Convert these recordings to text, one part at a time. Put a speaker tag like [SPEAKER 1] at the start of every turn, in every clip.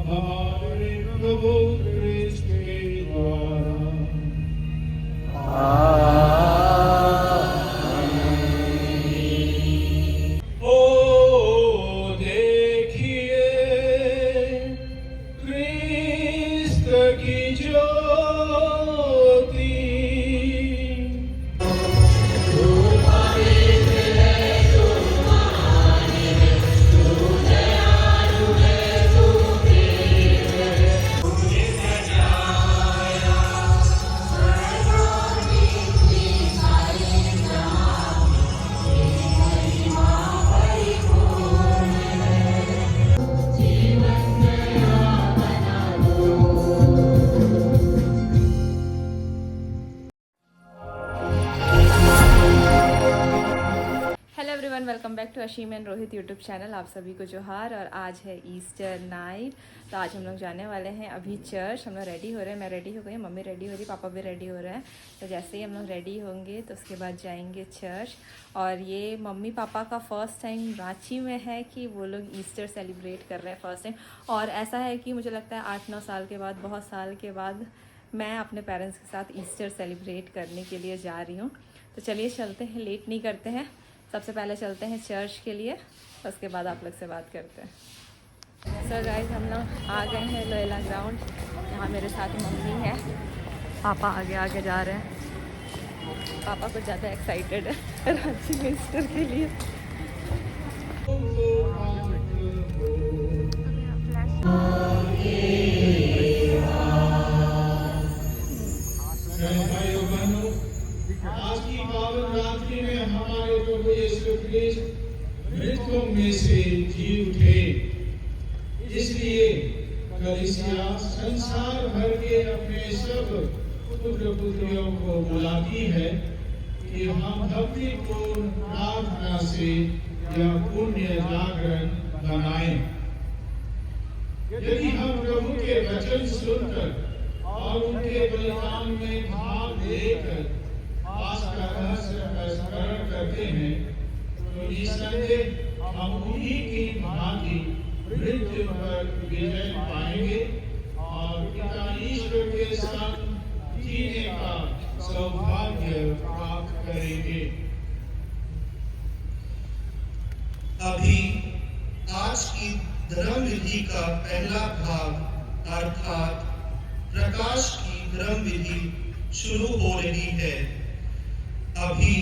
[SPEAKER 1] हमारे प्रभु क्रिस्त के द्वारा। ओ देखिए क्रिस्त की ज्योति।
[SPEAKER 2] Hello everyone, welcome back to Ashim and Rohit YouTube channel. आप सभी को जोहार। और आज है ईस्टर नाइट, तो आज हम लोग जाने वाले हैं अभी चर्च। हम लोग रेडी हो रहे हैं, मैं रेडी हो गई, मम्मी रेडी हो रही, पापा भी रेडी हो रहे हैं। तो जैसे ही हम लोग रेडी होंगे तो उसके बाद जाएंगे चर्च। और ये मम्मी पापा का फर्स्ट टाइम रांची में है कि वो लोग ईस्टर सेलिब्रेट कर रहे हैं फर्स्ट टाइम। और ऐसा है कि मुझे लगता है 8-9 साल के बाद, बहुत साल के बाद मैं अपने पेरेंट्स के साथ ईस्टर सेलिब्रेट करने के लिए जा रही हूँ। तो चलिए चलते हैं, लेट नहीं करते हैं। सबसे पहले चलते हैं चर्च के लिए, उसके बाद आप लोग से बात करते हैं। सो गाइस, हम लोग आ गए हैं लोयला ग्राउंड। यहाँ मेरे साथ मम्मी है, पापा आगे आगे जा रहे हैं। पापा कुछ ज़्यादा एक्साइटेड है रांची में ईस्टर के लिए।
[SPEAKER 1] भाइयों बहनों, आज की पावन रात्रि में हमारे प्रभु यीशु ख्रिस्त मृतकों में से जी उठे। इसलिए कलीसिया संसार भर के अपने सब पुत्र पुत्रियों को बुलाती है कि हम भक्तिपूर्ण प्रार्थना से यह पुण्य जागरण मनाएं। यदि हम प्रभु के वचन सुनकर और उनके बलिदान में भाग लेकर पास का रहस्य का स्मरण करते हैं तो निसंदेह हम उन्हीं की भांति मृत्यु पर विजय पाएंगे और पिता ईश्वर के संग जीने का सौभाग्य प्राप्त करेंगे।
[SPEAKER 3] अभी आज की धर्म विधि का पहला भाग अर्थात प्रकाश की धर्म विधि शुरू हो रही है। अभी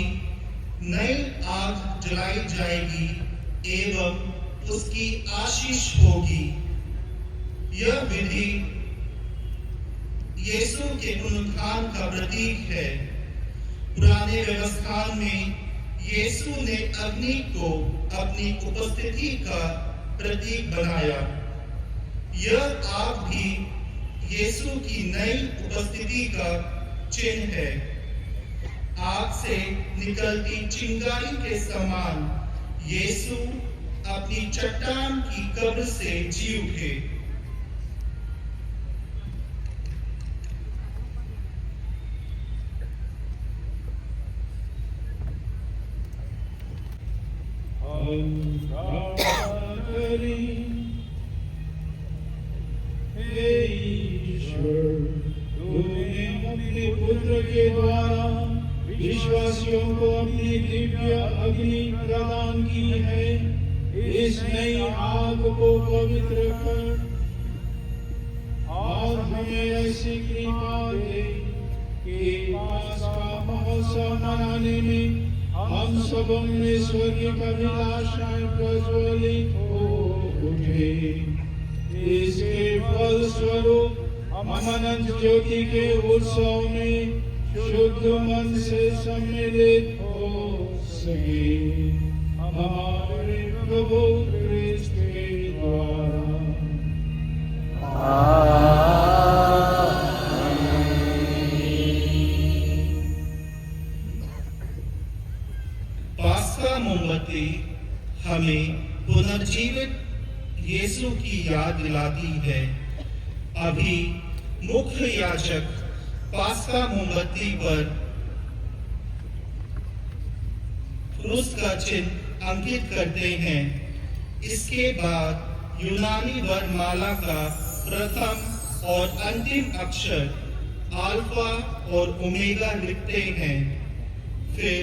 [SPEAKER 3] नई आग जलाई जाएगी एवं उसकी आशीष होगी। यह विधि यीशु के पुनरुत्थान का प्रतीक है। पुराने व्यवस्था में यीशु ने अग्नि को अपनी उपस्थिति का प्रतीक बनाया। यह आग भी यीशु की नई उपस्थिति का चिन्ह है। आग से निकलती चिंगारी के समान यीशु अपनी चट्टान की कब्र से जी उठे।
[SPEAKER 1] अपने पुत्र के द्वारा विश्वासियों को अपनी दिव्य अग्नि प्रदान की है। इस नई आग को पवित्र कर और हमें ऐसी कृपा दे कि पास्का महोत्सव मनाने में हम सबों में स्वर्गीय अभिलाषाएं प्रज्वलित हो उठे। इसके फल स्वरूप हम अनंत ज्योति के उत्सव में शुद्ध मन से सम्मिलित हो सके। हमारे प्रभु क्रिस्त के द्वारा।
[SPEAKER 3] पास्का मोमबत्ती हमें पुनर्जीवित यीशु की याद दिलाती है। अभी मुख्य याजक पास्का मोमबत्ती पर क्रूस का चिन्ह अंकित करते हैं। इसके बाद यूनानी वर्णमाला का प्रथम और अंतिम अक्षर अल्फा और ओमेगा लिखते हैं। फिर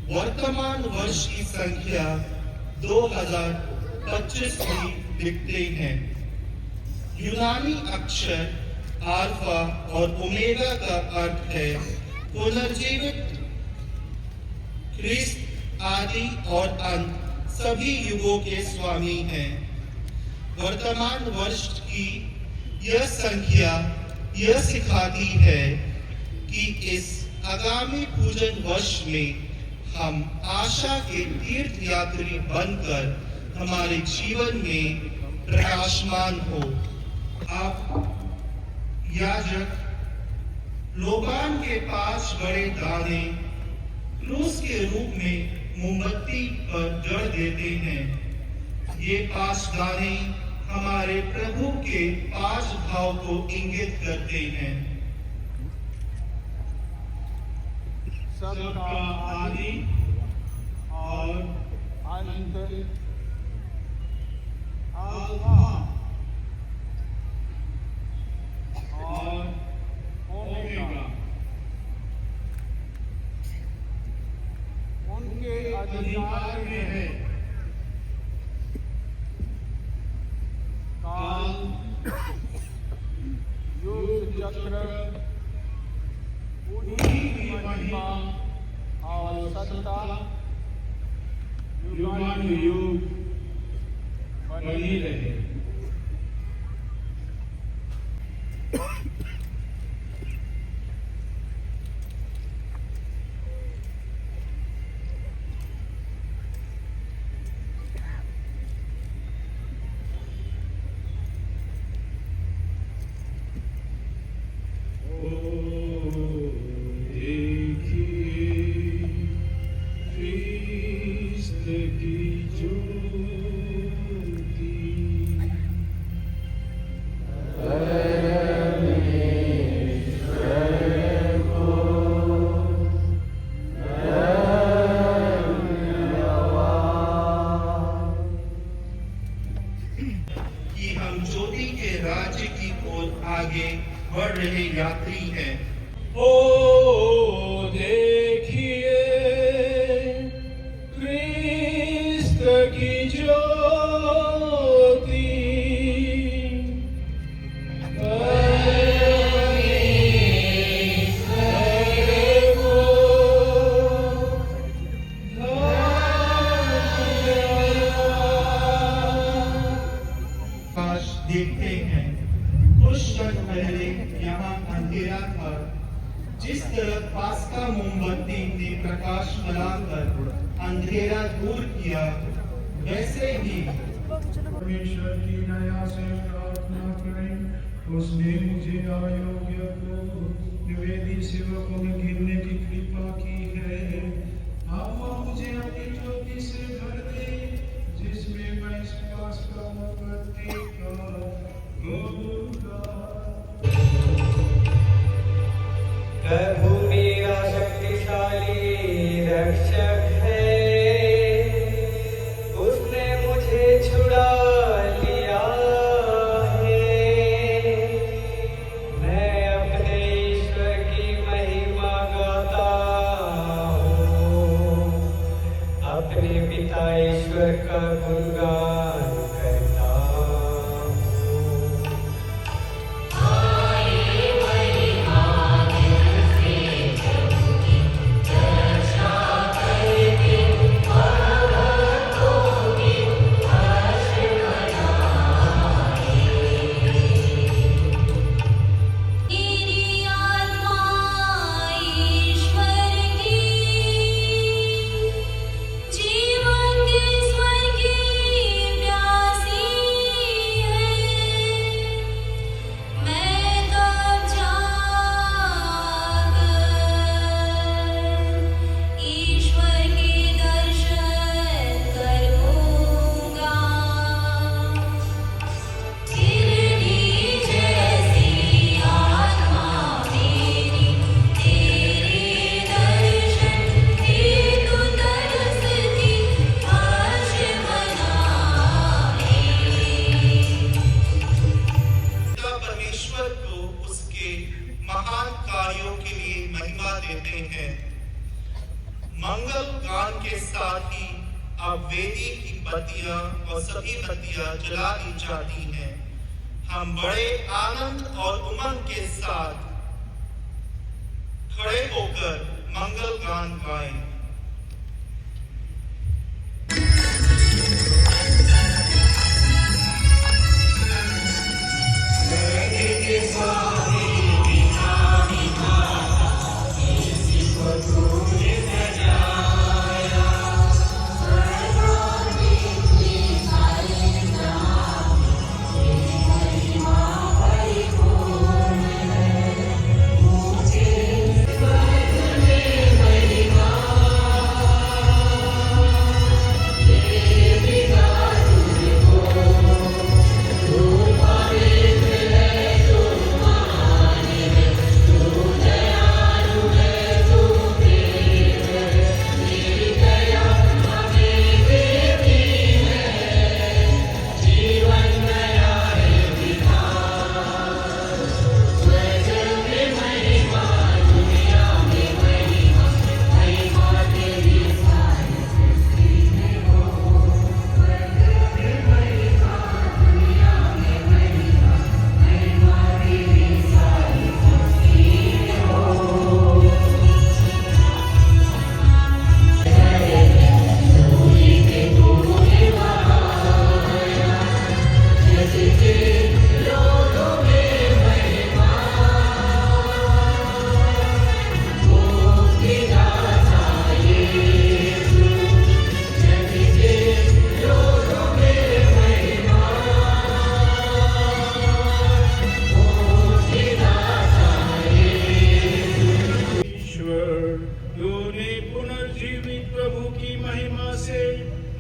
[SPEAKER 3] वर्तमान वर्ष की संख्या 2025 भी लिखते हैं। यूनानी अक्षर अल्फा और ओमेगा का अर्थ है पुनर्जीवित, ख्रिस्त आदि और अंत सभी युगों के स्वामी हैं। वर्तमान वर्ष की यह संख्या यह सिखाती है कि इस आगामी पूजन वर्ष में हम आशा के तीर्थ यात्री बनकर हमारे जीवन में प्रकाशमान हो। अब याजक लोबान के 5 बड़े दाने क्रूस के रूप में मोमबत्ती पर जड़ देते हैं। ये 5 दाने हमारे प्रभु के 5 भाव को इंगित करते हैं।
[SPEAKER 1] सबका आदि और अंत, अल्फा और ओमेगा। उनके अधिकार में है काल, युग चक्र, उन्हीं की महिमा और सत्ता युगानुयुग बनी रहे।
[SPEAKER 3] कि हम ज्योति के राज्य की ओर आगे बढ़ रहे यात्री हैं।
[SPEAKER 1] ओ देखिए क्रिस्त की ज्योति,
[SPEAKER 3] देखते हैं कुछ क्षण पहले यहाँ अंधेरा था। जिस तरह पास्का मोमबत्ती ने प्रकाश फैलाकर अंधेरा दूर किया, वैसे ही
[SPEAKER 1] परमेश्वर की दया से प्रार्थना करें। उसने मुझे अयोग्य को निवेदी सेवकों में गिरने की कृपा की है। अब मुझे अपनी ज्योति से भर दे, जिसमें मैं इस पास्का मोमबत्ती का होगा।
[SPEAKER 4] प्रभु मेरा शक्तिशाली रक्षक है, उसने मुझे छुड़ा लिया है। मैं अपने ईश्वर की महिमा गाता हूँ, अपने पिता ईश्वर का गुणगान करता हूँ।
[SPEAKER 3] देते हैं। मंगल गान के साथ ही अब वेदी की बत्तियां और सभी बत्तियां जला दी जाती हैं। हम बड़े आनंद और उमंग के साथ खड़े होकर मंगल गान गाएं।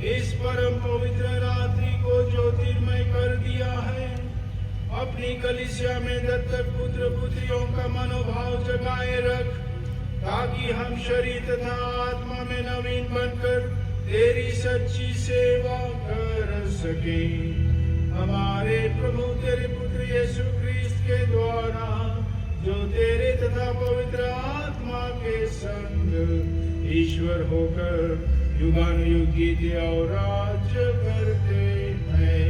[SPEAKER 1] इस परम पवित्र रात्रि को ज्योतिर्मय कर दिया है। अपनी कलीसिया में दत्तक पुत्र पुत्रियों का मनोभाव जगाए रख, ताकि हम शरीर तथा आत्मा में नवीन बनकर तेरी सच्ची सेवा कर सके। हमारे प्रभु तेरे पुत्र यीशु क्रिस्त के द्वारा, जो तेरे तथा पवित्र आत्मा के संग ईश्वर होकर युगानुयुग गीत और राज्य करते हैं।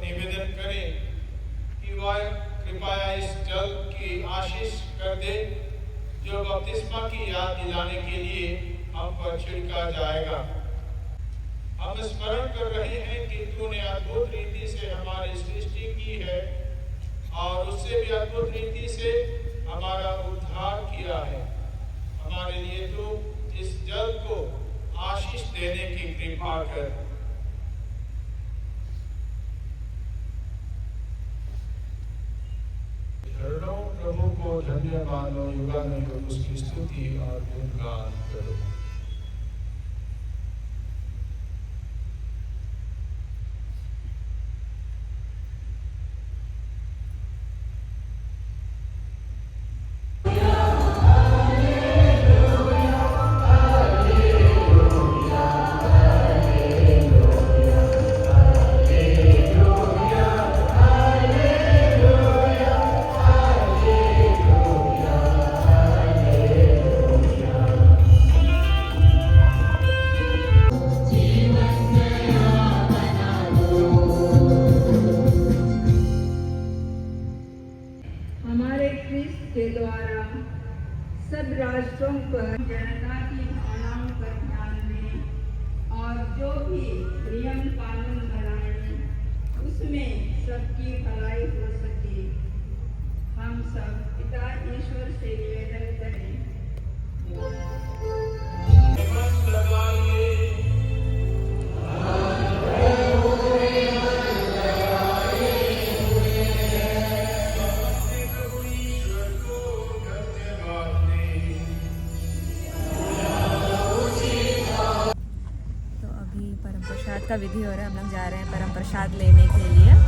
[SPEAKER 1] निवेदन करें कि वह कृपया इस जल की आशीष कर दे, जो बपतिस्मा की याद दिलाने के लिए हम पर छिड़का जाएगा। हम स्मरण कर रहे हैं कि तूने अद्भुत रीति से हमारी सृष्टि की है और उससे भी अद्भुत रीति से हमारा उद्धार किया है। हमारे लिए तो इस जल को आशीष देने की कृपा कर। प्रभु को धन्य मानो, युगानुयुग उसकी स्तुति और गुणगान करो।
[SPEAKER 5] सब राष्ट्रों पर जनता की भावनाओं पर ध्यान दें और जो भी नियम कानून बनाएं उसमें सबकी भलाई हो सके। हम सब पिता ईश्वर से निवेदन करें।
[SPEAKER 2] तो अभी परम प्रसाद का विधि हो रहा है, हम लोग जा रहे हैं परम प्रसाद लेने के लिए।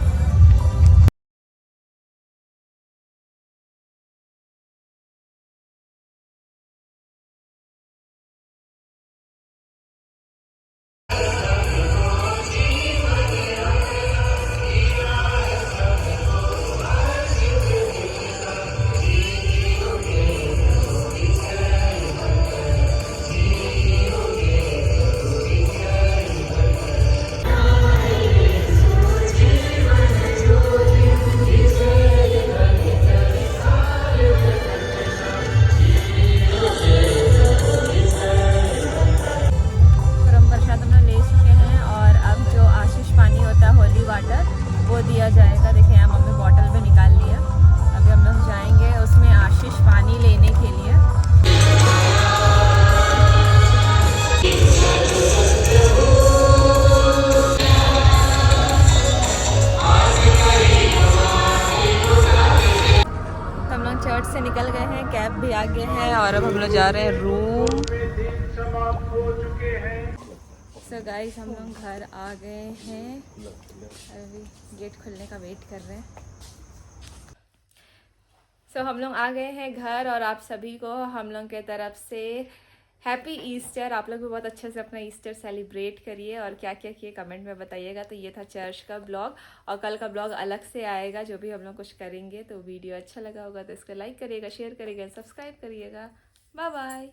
[SPEAKER 2] परम प्रसाद हम लोग ले चुके हैं और अब जो आशीष पानी होता है होली वाटर वो दिया जाएगा। देखिए यहाँ मम्मी बॉटल में निकाल लिया। अभी हम लोग जाएंगे उसमें आशीष पानी लेने के लिए। हम लोग चर्च से निकल गए हैं, कैब भी आ गए हैं और अब हम लोग जा रहे हैं रूम। सो गाइस हम लोग घर आ गए हैं, अभी गेट खुलने का वेट कर रहे हैं। सो हम लोग आ गए हैं घर और आप सभी को हम लोग के तरफ से हैप्पी ईस्टर। आप लोग भी बहुत अच्छे से अपना ईस्टर सेलिब्रेट करिए और क्या क्या किए कमेंट में बताइएगा। तो ये था चर्च का ब्लॉग और कल का ब्लॉग अलग से आएगा जो भी हम लोग कुछ करेंगे। तो वीडियो अच्छा लगा होगा तो इसको लाइक करिएगा, शेयर करिएगा, सब्सक्राइब करिएगा। Bye bye.